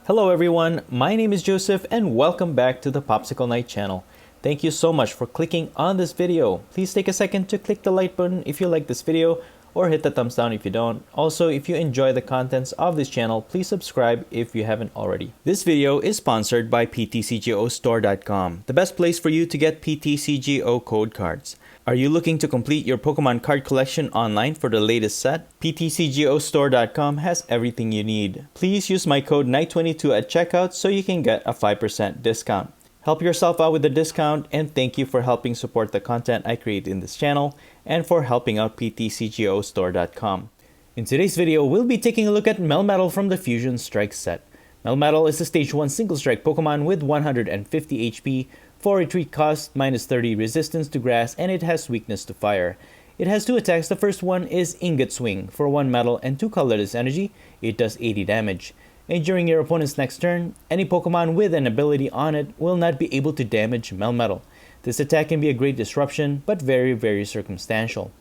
Hello everyone, my name is Joseph and welcome back to the POPSICLE KNIGHT channel. Thank you so much for clicking on this video. Please take a second to click the like button if you like this video or hit the thumbs down if you don't. Also, if you enjoy the contents of this channel, please subscribe if you haven't already. This video is sponsored by PTCGO the best place for you to get PTCGO code cards. Are you looking to complete your Pokemon card collection online for the latest set? PTCGO has everything you need. Please use my code KNIGHT22 at checkout so you can get a 5% discount. Help yourself out with the discount, and thank you for helping support the content I create in this channel and for helping out PTCGO. In today's video, we'll be taking a look at Melmetal from the Fusion Strike set. Melmetal is a Stage 1 Single Strike Pokemon with 150 HP, 4 retreat cost, minus 30 resistance to grass, and it has weakness to fire. It has 2 attacks. The first one is Ingot Swing. For 1 metal and 2 colorless energy, it does 80 damage. And during your opponent's next turn, any Pokemon with an ability on it will not be able to damage Melmetal. This attack can be a great disruption, but very circumstantial.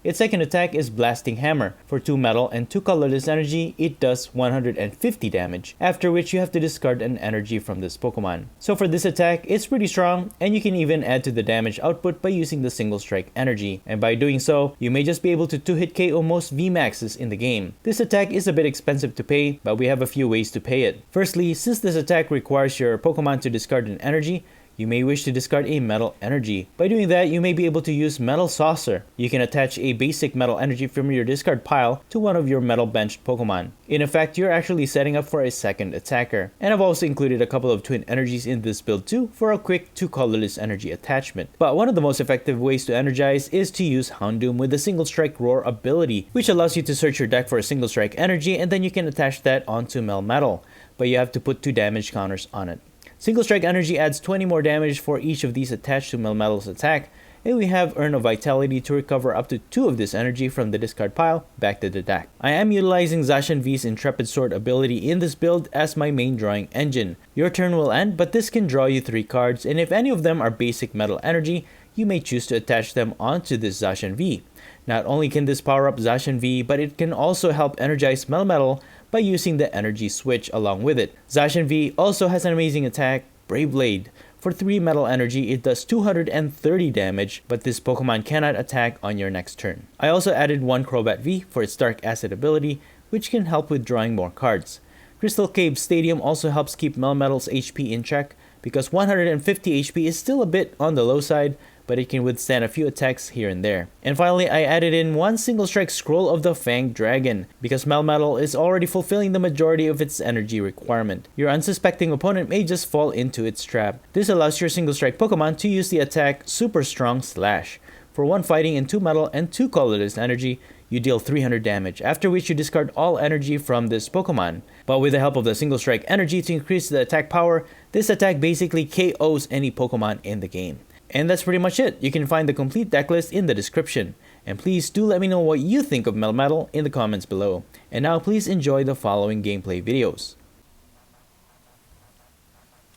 Its second attack is Blasting Hammer. For 2 metal and 2 colorless energy, it does 150 damage, after which you have to discard an energy from this Pokemon. So for this attack, it's pretty strong, and you can even add to the damage output by using the single strike energy. And by doing so, you may just be able to 2-hit KO most VMAXs in the game. This attack is a bit expensive to pay, but we have a few ways to pay it. Firstly, since this attack requires your Pokemon to discard an energy, you may wish to discard a metal energy. By doing that, you may be able to use Metal Saucer. You can attach a basic metal energy from your discard pile to one of your metal benched Pokemon. In effect, you're actually setting up for a second attacker. And I've also included a couple of twin energies in this build too for a quick 2 colorless energy attachment. But one of the most effective ways to energize is to use Houndoom with the Single Strike Roar ability, which allows you to search your deck for a single strike energy and then you can attach that onto Melmetal. But you have to put 2 damage counters on it. Single Strike Energy adds 20 more damage for each of these attached to Melmetal's attack, and we have Urn of Vitality to recover up to 2 of this energy from the discard pile back to the deck. I am utilizing Zacian V's Intrepid Sword ability in this build as my main drawing engine. Your turn will end, but this can draw you 3 cards, and if any of them are basic metal energy, you may choose to attach them onto this Zacian V. Not only can this power up Zacian V, but it can also help energize Melmetal by using the energy switch along with it. Zacian V also has an amazing attack, Brave Blade. For 3 metal energy, it does 230 damage, but this Pokemon cannot attack on your next turn. I also added 1 Crobat V for its Dark Acid ability, which can help with drawing more cards. Crystal Cave Stadium also helps keep Melmetal's HP in check, because 150 HP is still a bit on the low side, but it can withstand a few attacks here and there. And finally, I added in 1 single strike Scroll of the Fanged Dragon, because Melmetal is already fulfilling the majority of its energy requirement. Your unsuspecting opponent may just fall into its trap. This allows your single strike Pokemon to use the attack Super Strong Slash. For 1 fighting and 2 metal and 2 colorless energy, you deal 300 damage, after which you discard all energy from this Pokemon. But with the help of the single strike energy to increase the attack power, this attack basically KOs any Pokemon in the game. And that's pretty much it. You can find the complete deck list in the description. And please do let me know what you think of Melmetal in the comments below. And now please enjoy the following gameplay videos.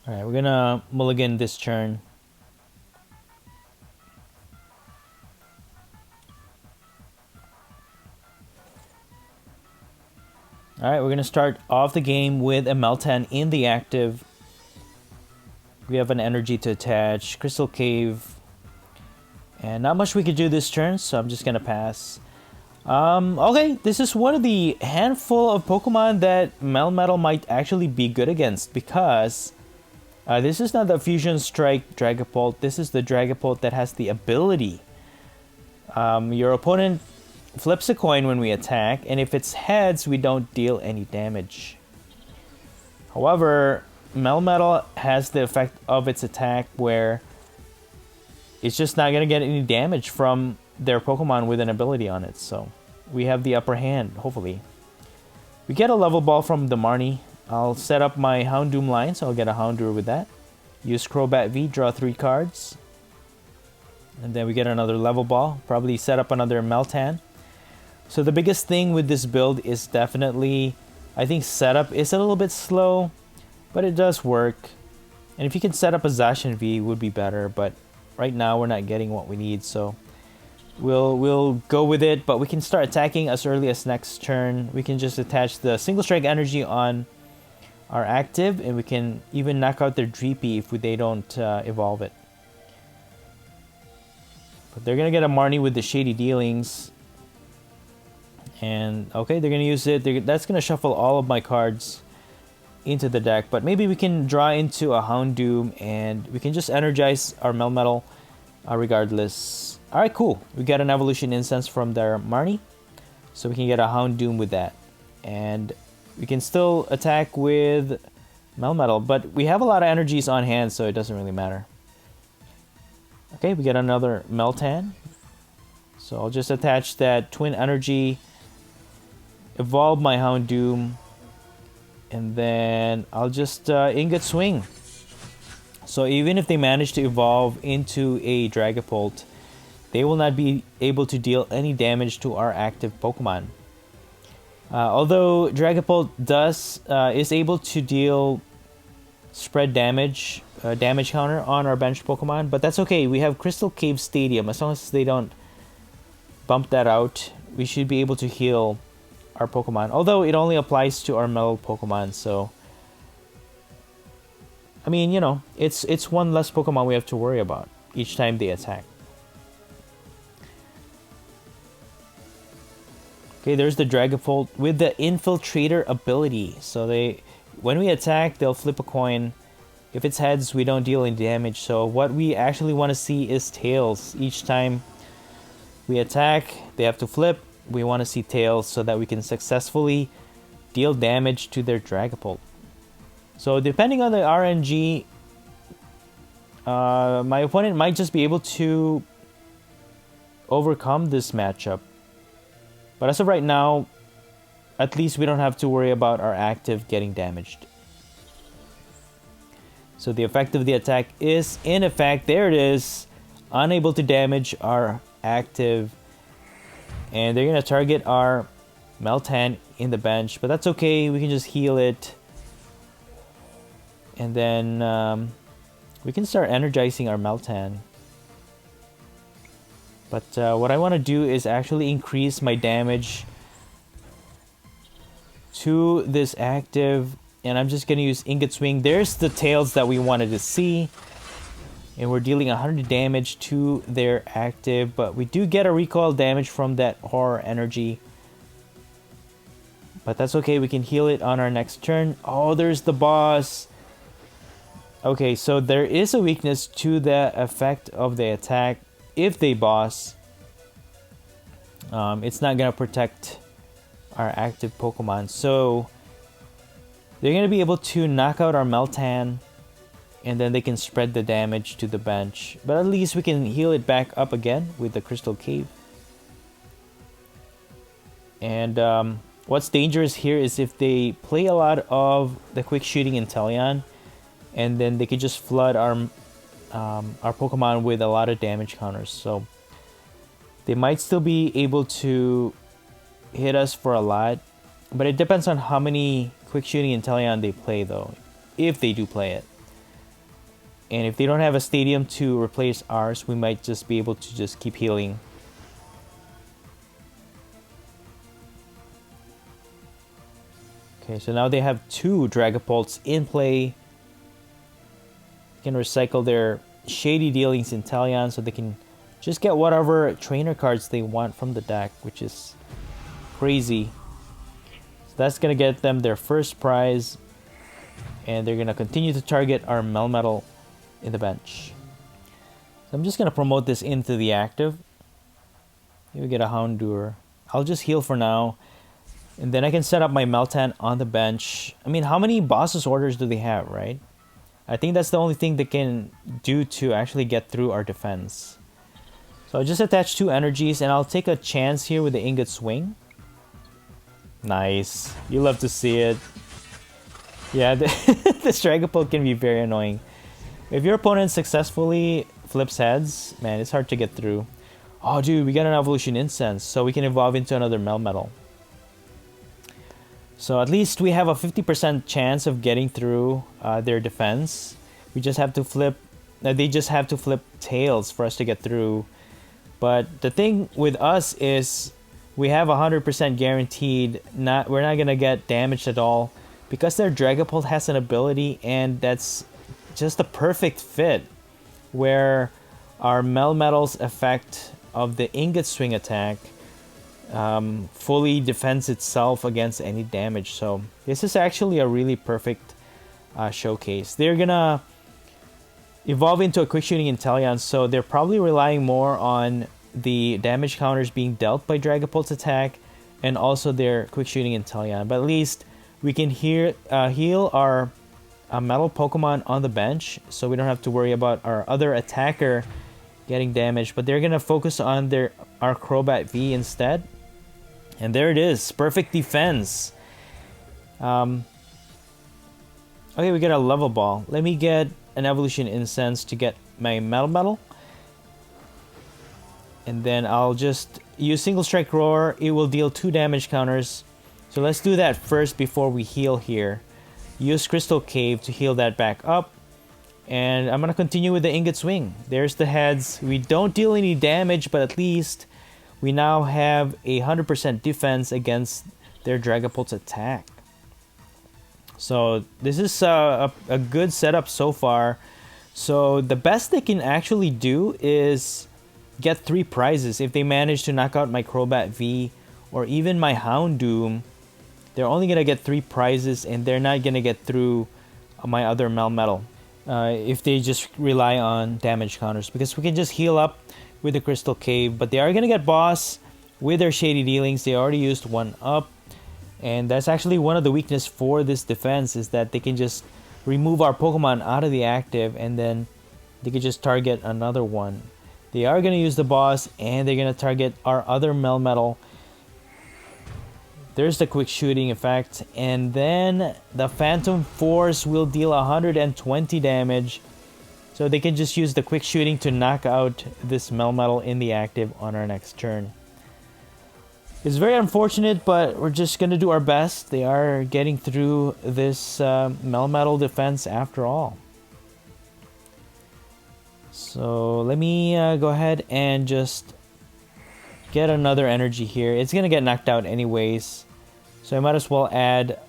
Alright, we're gonna mulligan this turn. Alright, we're gonna start off the game with a Meltan in the active. We have an energy to attach, Crystal Cave, and not much we could do this turn, so I'm just gonna pass. Okay, this is one of the handful of Pokemon that Melmetal might actually be good against, because this is not the Fusion Strike Dragapult, this is the Dragapult that has the ability. Your opponent flips a coin when we attack, and if it's heads, we don't deal any damage. However, Melmetal has the effect of its attack where it's just not going to get any damage from their Pokemon with an ability on it. So we have the upper hand, hopefully. We get a level ball from the Marnie. I'll set up my Houndoom line, so I'll get a Houndour with that. Use Crobat V, draw 3 cards. And then we get another level ball. Probably set up another Meltan. So the biggest thing with this build is definitely, I think setup is a little bit slow, but it does work. And if you can set up a Zacian V, it would be better, but right now we're not getting what we need, so we'll go with it. But we can start attacking as early as next turn. We can just attach the single strike energy on are active, and we can even knock out their Dreepy if they don't evolve it. But they're gonna get a Marnie with the Shady Dealings. And okay, they're gonna use it. That's gonna shuffle all of my cards into the deck. But maybe we can draw into a Houndoom and we can just energize our Melmetal regardless. Alright, cool. We got an Evolution Incense from their Marnie. So we can get a Houndoom with that. And we can still attack with Melmetal. But we have a lot of energies on hand, so it doesn't really matter. Okay, we get another Meltan. So I'll just attach that Twin Energy, evolve my Houndoom, and then I'll just Ingot Swing. So even if they manage to evolve into a Dragapult, they will not be able to deal any damage to our active Pokemon. Although Dragapult is able to deal spread damage, damage counter on our bench Pokemon, but that's okay. We have Crystal Cave Stadium. As long as they don't bump that out, we should be able to heal our Pokemon. Although it only applies to our metal Pokemon, so I mean, you know, it's one less Pokemon we have to worry about each time they attack. Okay, there's the Dragapult with the Infiltrator ability. So when we attack, they'll flip a coin. If it's heads, we don't deal any damage. So what we actually want to see is tails. Each time we attack, they have to flip. We want to see tails so that we can successfully deal damage to their Dragapult. So depending on the RNG, my opponent might just be able to overcome this matchup. But as of right now, at least we don't have to worry about our active getting damaged. So the effect of the attack is, in effect, there it is, unable to damage our active. And they're going to target our Meltan in the bench, but that's okay, we can just heal it. And then we can start energizing our Meltan. But what I want to do is actually increase my damage to this active. And I'm just going to use Ingot Swing. There's the tails that we wanted to see. And we're dealing 100 damage to their active. But we do get a recoil damage from that Horror Energy. But that's okay, we can heal it on our next turn. Oh, there's the boss. Okay, so there is a weakness to the effect of the attack. If they boss, it's not going to protect our active Pokemon. So they're going to be able to knock out our Meltan, and then they can spread the damage to the bench. But at least we can heal it back up again with the Crystal Cave. And what's dangerous here is if they play a lot of the Quick Shooting Inteleon, and then they could just flood our Pokemon with a lot of damage counters. So they might still be able to hit us for a lot, but it depends on how many Quick Shooting Inteleon they play, though, if they do play it. And if they don't have a stadium to replace ours, we might just be able to just keep healing. Okay, so now they have 2 Dragapults in play. Can recycle their Shady Dealings Inteleon so they can just get whatever trainer cards they want from the deck, which is crazy. So that's gonna get them their first prize, and they're gonna continue to target our Melmetal in the bench. So I'm just gonna promote this into the active. Here we get a Houndour. I'll just heal for now, and then I can set up my Meltan on the bench. I mean, how many bosses orders do they have, right? I think that's the only thing they can do to actually get through our defense. So I'll just attach 2 energies, and I'll take a chance here with the Ingot Swing. Nice. You love to see it. Yeah, this Dragapult can be very annoying. If your opponent successfully flips heads, man, it's hard to get through. Oh, dude, we got an Evolution Incense, so we can evolve into another Melmetal. So at least we have a 50% chance of getting through their defense. We just have to flip. They just have to flip tails for us to get through. But the thing with us is we have 100% guaranteed. We're not gonna get damaged at all because their Dragapult has an ability, and that's just a perfect fit, where our Melmetal's effect of the Ingot Swing attack fully defends itself against any damage. So this is actually a really perfect showcase. They're gonna evolve into a quick shooting Inteleon, so they're probably relying more on the damage counters being dealt by Dragapult's attack and also their quick shooting Inteleon. But at least we can heal our metal Pokemon on the bench, so we don't have to worry about our other attacker getting damaged. But they're gonna focus on our Crobat V instead. And there it is, perfect defense. Okay, we get a level ball. Let me get an evolution incense to get my Melmetal. And then I'll just use single strike roar. It will deal 2 damage counters. So let's do that first before we heal here. Use Crystal Cave to heal that back up. And I'm gonna continue with the Ingot Swing. There's the heads. We don't deal any damage, but at least we now have 100% defense against their Dragapult's attack. So this is a good setup so far. So the best they can actually do is get 3 prizes. If they manage to knock out my Crobat V or even my Houndoom, they're only going to get 3 prizes, and they're not going to get through my other Melmetal if they just rely on damage counters, because we can just heal up with the Crystal Cave. But they are going to get boss with their Shady Dealings. They already used 1 up. And that's actually one of the weaknesses for this defense, is that they can just remove our Pokemon out of the active and then they can just target another one. They are going to use the boss, and they're going to target our other Melmetal. There's the quick shooting effect, and then the Phantom Force will deal 120 damage. So they can just use the quick shooting to knock out this Melmetal in the active on our next turn. It's very unfortunate, but we're just going to do our best. They are getting through this Melmetal defense after all. So let me go ahead and just get another energy here. It's going to get knocked out anyways, so I might as well add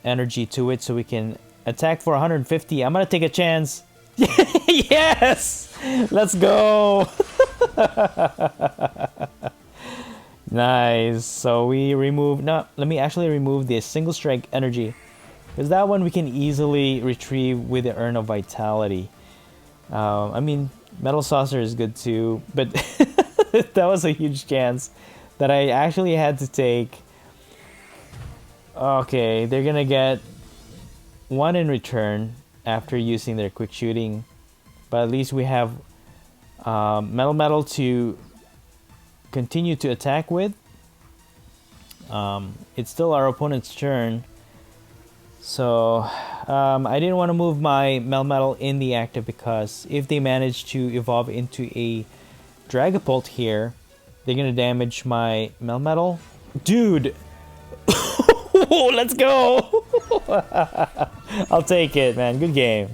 energy to it so we can attack for 150. I'm going to take a chance. Yes! Let's go! Nice. So we remove... No, let me actually remove the single strike energy, because that one we can easily retrieve with the Urn of Vitality. I mean, Metal Saucer is good too, but that was a huge chance that I actually had to take. Okay, they're gonna get 1 in return after using their quick shooting, but at least we have Melmetal to continue to attack with. It's still our opponent's turn, so I didn't want to move my Melmetal in the active, because if they manage to evolve into a Dragapult here, they're gonna damage my Melmetal. Dude! Let's go! I'll take it, man. Good game.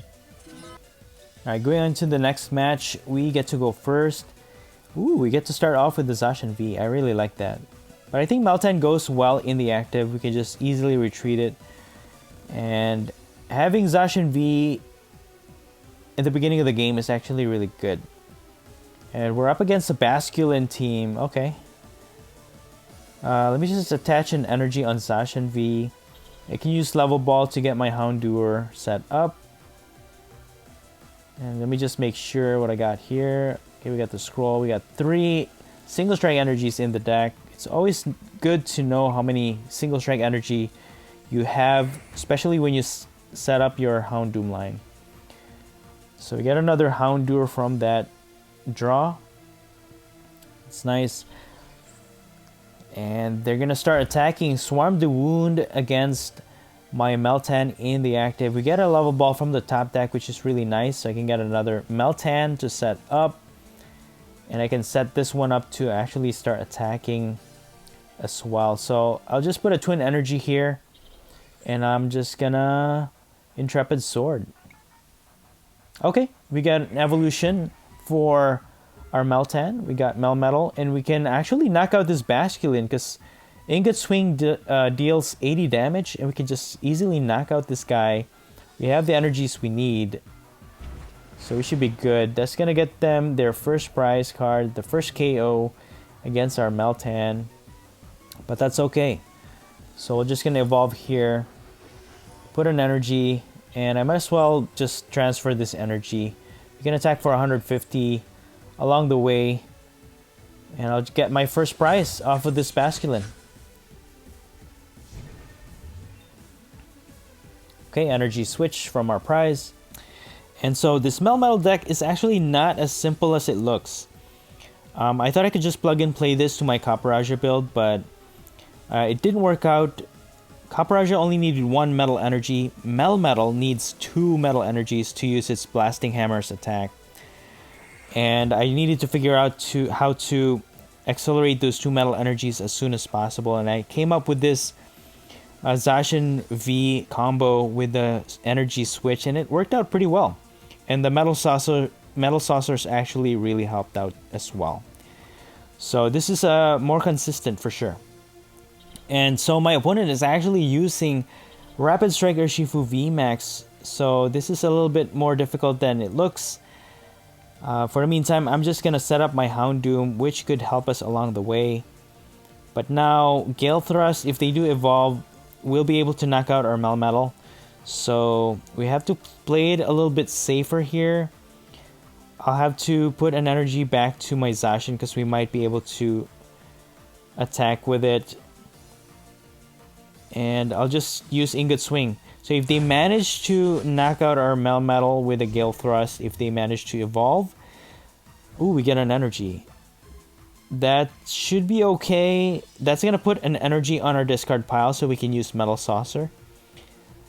Alright, going on to the next match, we get to go first. Ooh, we get to start off with the Zacian V. I really like that. But I think Meltan goes well in the active. We can just easily retreat it. And having Zacian V in the beginning of the game is actually really good. And we're up against a Basculin team. Okay. Let me just attach an energy on Zacian V. I can use Level Ball to get my Houndour set up. And let me just make sure what I got here. Okay, we got the scroll. We got 3 single strike energies in the deck. It's always good to know how many single strike energy you have, especially when you set up your Houndoom line. So we get another Houndour from that draw. It's nice. And they're gonna start attacking Swarm the Wound against my Meltan in the active. We get a level ball from the top deck, which is really nice. So I can get another Meltan to set up. And I can set this one up to actually start attacking as well. So I'll just put a Twin Energy here. And I'm just gonna Intrepid Sword. Okay, we got an evolution for our Meltan. We got Melmetal, and we can actually knock out this Basculin, because Ingot Swing deals 80 damage, and we can just easily knock out this guy. We have the energies we need, so we should be good. That's gonna get them their first prize card, the first KO against our Meltan, but that's okay. So we're just gonna evolve here, put an energy, and I might as well just transfer this energy. We can attack for 150 along the way, and I'll get my first prize off of this Basculin. Okay, energy switch from our prize. And so this Melmetal deck is actually not as simple as it looks. I thought I could just plug and play this to my Copperajah build, but it didn't work out. Copperajah only needed 1 metal energy. Melmetal needs 2 metal energies to use its Blasting Hammer's attack. And I needed to figure out how to accelerate those 2 metal energies as soon as possible. And I came up with this Zacian V combo with the energy switch, and it worked out pretty well. And the metal saucers actually really helped out as well. So this is more consistent for sure. And so my opponent is actually using Rapid Strike Urshifu VMAX, so this is a little bit more difficult than it looks. For the meantime, I'm just gonna set up my Houndoom, which could help us along the way. But now Gale Thrust, if they do evolve, we'll be able to knock out our Melmetal. So we have to play it a little bit safer here. I'll have to put an energy back to my Zacian because we might be able to attack with it. And I'll just use Ingot Swing. So if they manage to knock out our Melmetal with a Gale Thrust, if they manage to evolve, ooh, we get an energy. That should be okay. That's gonna put an energy on our discard pile so we can use Metal Saucer.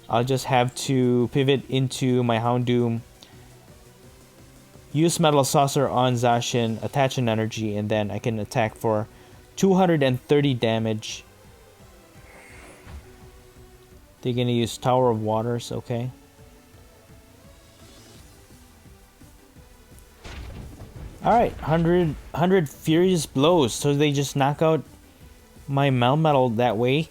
I'll just have to pivot into my Houndoom, use Metal Saucer on Zacian, attach an energy, and then I can attack for 230 damage. They're gonna use Tower of Waters, okay. Alright, 100 Furious Blows, so they just knock out my Melmetal that way.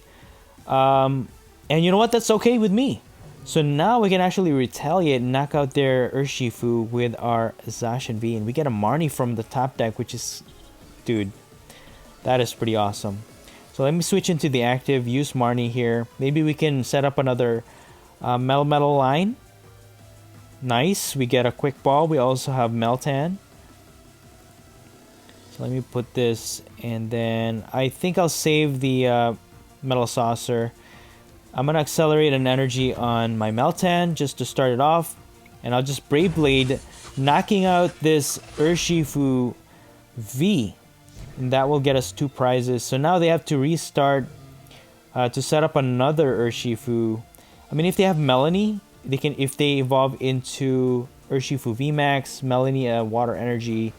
And you know what, that's okay with me. So now we can actually retaliate and knock out their Urshifu with our Zacian V, and we get a Marnie from the top deck, which is, dude, that is pretty awesome. So let me switch into the active, use Marnie here. Maybe we can set up another Melmetal line. Nice, we get a Quick Ball. We also have Meltan. So let me put this, and then I think I'll save the Metal Saucer. I'm going to accelerate an energy on my Meltan just to start it off. And I'll just Brave Blade, knocking out this Urshifu V. And that will get us 2 prizes. So now they have to restart to set up another Urshifu. I mean, if they have Melanie, they can. If they evolve into Urshifu VMAX, Melanie Water Energy,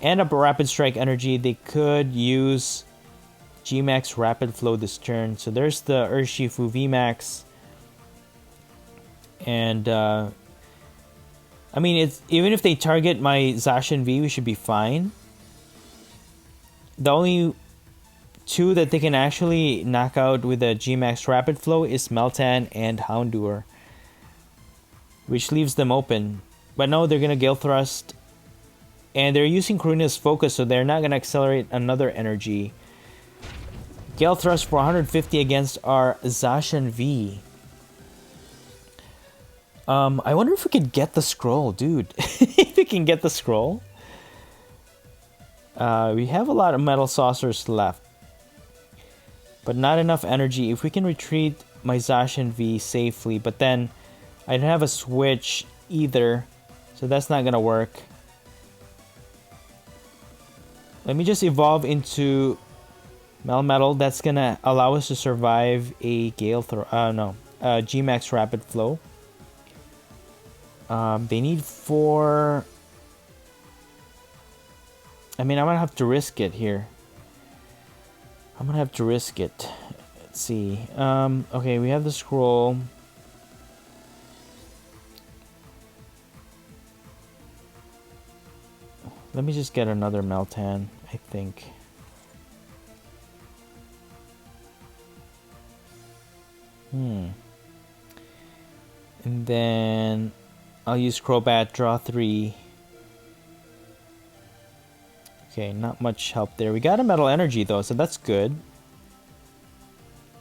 and a Rapid Strike Energy, they could use Gmax Rapid Flow this turn. So there's the Urshifu VMAX. And I mean, it's even if they target my Zacian V, we should be fine. The only 2 that they can actually knock out with a Gmax Rapid Flow is Meltan and Houndour, which leaves them open. But no, they're going to Gale Thrust, and they're using Karina's Focus, so they're not going to accelerate another energy. Gale Thrust for 150 against our Zacian V. I wonder if we could get the scroll, dude. If we can get the scroll. We have a lot of Metal Saucers left, but not enough energy. If we can retreat my Zacian V safely, but then I don't have a switch either, so that's not gonna work. Let me just evolve into Melmetal. That's gonna allow us to survive a Gmax Rapid Flow. They need 4. I mean, I'm gonna have to risk it here. I'm gonna have to risk it. Let's see. Okay, we have the scroll. Let me just get another Meltan, I think. And then I'll use Crobat, draw 3. Okay, not much help there. We got a Metal Energy though, so that's good.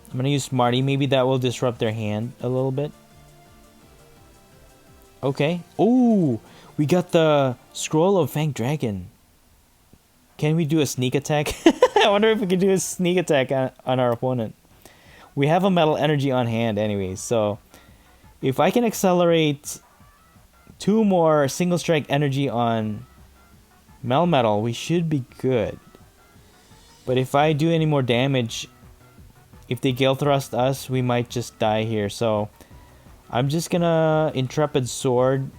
I'm gonna use Marnie. Maybe that will disrupt their hand a little bit. Okay. Oh, we got the Scroll of Fang Dragon. Can we do a sneak attack? I wonder if we can do a sneak attack on our opponent. We have a Metal Energy on hand anyway, so if I can accelerate 2 more Single Strike Energy on Melmetal, we should be good. But if I do any more damage, if they Gale Thrust us, we might just die here. So I'm just gonna Intrepid Sword.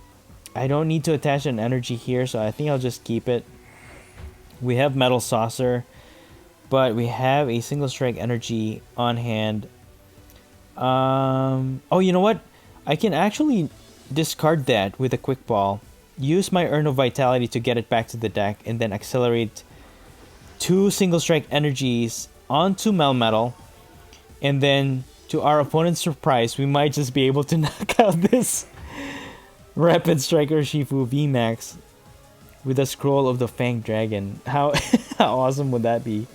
I don't need to attach an energy here, so I think I'll just keep it. We have Metal Saucer, but we have a Single Strike Energy on hand. Oh, you know what? I can actually discard that with a Quick Ball. Use my Urn of Vitality to get it back to the deck, and then accelerate 2 Single Strike Energies onto Melmetal. And then, to our opponent's surprise, we might just be able to knock out this Rapid Strike Urshifu VMAX with a Scroll of the Fang Dragon. How awesome would that be?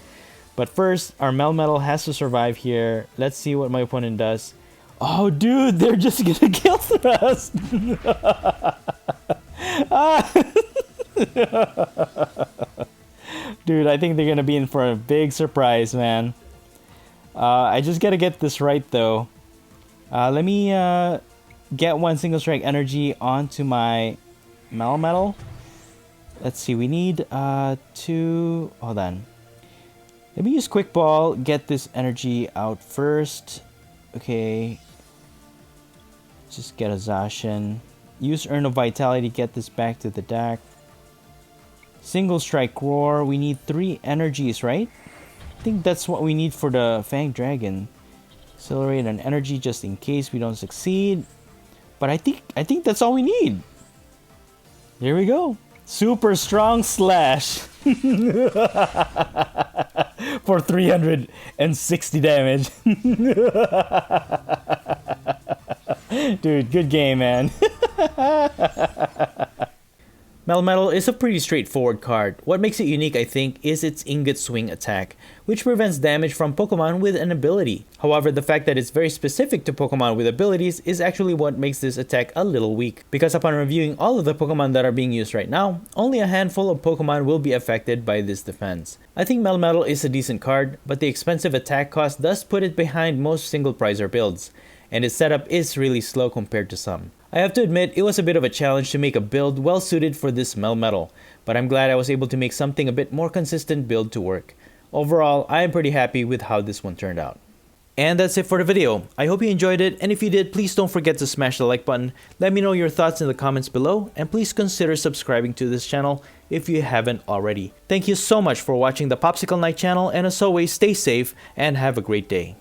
But first, our Melmetal has to survive here. Let's see what my opponent does. Oh, dude, they're just gonna Gale Thrust! Dude, I think they're gonna be in for a big surprise, man. I just gotta get this right, though. Let me get 1 Single Strike Energy onto my Melmetal. Let's see, we need 2... Hold on. Let me use Quick Ball, get this energy out first. Okay. Just get a Zacian. Use Urn of Vitality, get this back to the deck. Single Strike Roar. We need 3 energies, right? I think that's what we need for the Fang Dragon. Accelerate an energy just in case we don't succeed. But I think that's all we need. There we go. Super strong slash. For 360 damage. Dude, good game, man. Melmetal is a pretty straightforward card. What makes it unique, I think, is its Ingot Swing attack, which prevents damage from Pokemon with an ability. However, the fact that it's very specific to Pokemon with abilities is actually what makes this attack a little weak, because upon reviewing all of the Pokemon that are being used right now, only a handful of Pokemon will be affected by this defense. I think Melmetal is a decent card, but the expensive attack cost does put it behind most single prizer builds, and its setup is really slow compared to some. I have to admit, it was a bit of a challenge to make a build well suited for this Melmetal, but I'm glad I was able to make something a bit more consistent build to work. Overall, I am pretty happy with how this one turned out. And that's it for the video. I hope you enjoyed it, and if you did, please don't forget to smash the like button. Let me know your thoughts in the comments below, and please consider subscribing to this channel if you haven't already. Thank you so much for watching the Popsicle Knight channel, and as always, stay safe and have a great day.